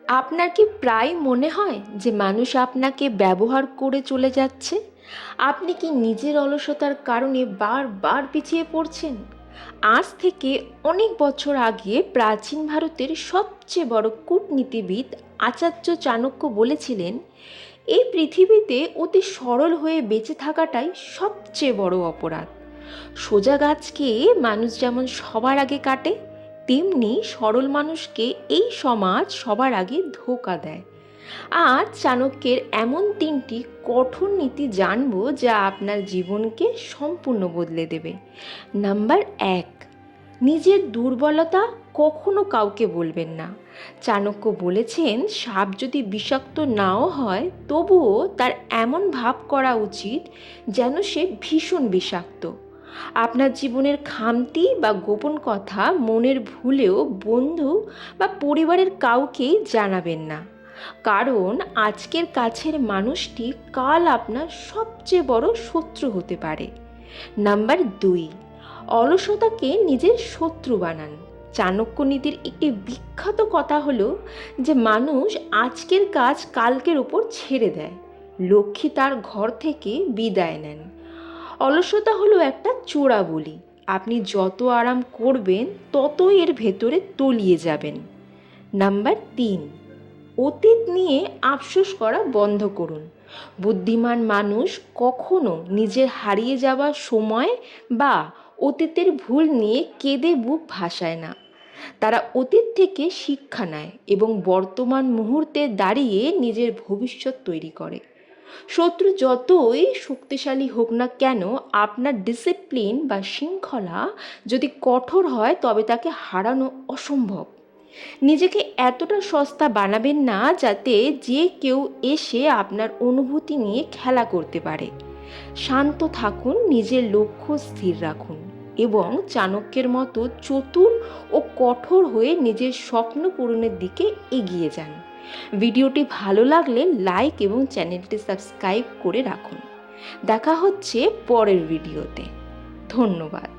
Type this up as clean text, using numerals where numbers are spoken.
আপনার কি প্রায় মনে হয় যে মানুষ আপনাকে ব্যবহার করে চলে যাচ্ছে? আপনি কি নিজের অলসতার কারণে বারবার পিছিয়ে পড়ছেন? আজ থেকে অনেক বছর আগে প্রাচীন ভারতের সবচেয়ে বড় কূটনীতিবিদ আচার্য চাণক্য বলেছিলেন, এই পৃথিবীতে অতি সরল হয়ে বেঁচে থাকাটাই সবচেয়ে বড় অপরাধ। সোজা গাছকে মানুষ যেমন সবার আগে কাটে, তেমনি সরল মানুষকে এই সমাজ সবার আগে ধোঁকা দেয়। আজ চাণক্যের এমন 3টি কঠোর নীতি জানবো যা আপনার জীবনকে সম্পূর্ণ বদলে দেবে। নাম্বার 1, নিজের দুর্বলতা কখনো কাউকে বলবেন না। চাণক্য বলেছেন, সাপ যদি বিষাক্ত নাও হয় তবুও তার এমন ভাব করা উচিত যেন সে ভীষণ বিষাক্ত। আপনার জীবনের খামতি বা গোপন কথা মনের ভুলেও বন্ধু বা পরিবারের কাউকেই জানাবেন না, কারণ আজকের কাছের মানুষটি কাল আপনার সবচেয়ে বড় শত্রু হতে পারে। নাম্বার 2, অলসতাকে নিজের শত্রু বানান। চাণক্য নীতির একটি বিখ্যাত কথা হলো যে মানুষ আজকের কাজ কালকের উপর ছেড়ে দেয়, লক্ষ্মী তার ঘর থেকে বিদায় নেন। অলসতা হলো একটা চোরা বলি, আপনি যত আরাম করবেন ততই এর ভেতরে তলিয়ে যাবেন। নাম্বার 3, অতীত নিয়ে আফসোস করা বন্ধ করুন। বুদ্ধিমান মানুষ কখনো নিজের হারিয়ে যাওয়া সময় বা অতীতের ভুল নিয়ে কেঁদে বুক ভাসায় না। তারা অতীত থেকে শিক্ষা নেয় এবং বর্তমান মুহূর্তে দাঁড়িয়ে নিজের ভবিষ্যৎ তৈরি করে। শত্রু যতই শক্তিশালী হোক না কেন, আপনার ডিসিপ্লিন বা শৃঙ্খলা যদি কঠোর হয় তবে তাকে হারানো অসম্ভব। নিজেকে এতটা সস্তা বানাবেন না যাতে যে কেউ এসে আপনার অনুভূতি নিয়ে খেলা করতে পারে। শান্ত থাকুন, নিজের লক্ষ্য স্থির রাখুন এবং চাণক্যের মতো চতুর ও কঠোর হয়ে নিজের স্বপ্ন পূরণের দিকে এগিয়ে যান। ভিডিওটি ভালো লাগলে লাইক এবং চ্যানেলটি সাবস্ক্রাইব করে রাখুন। দেখা হচ্ছে পরের ভিডিওতে। ধন্যবাদ।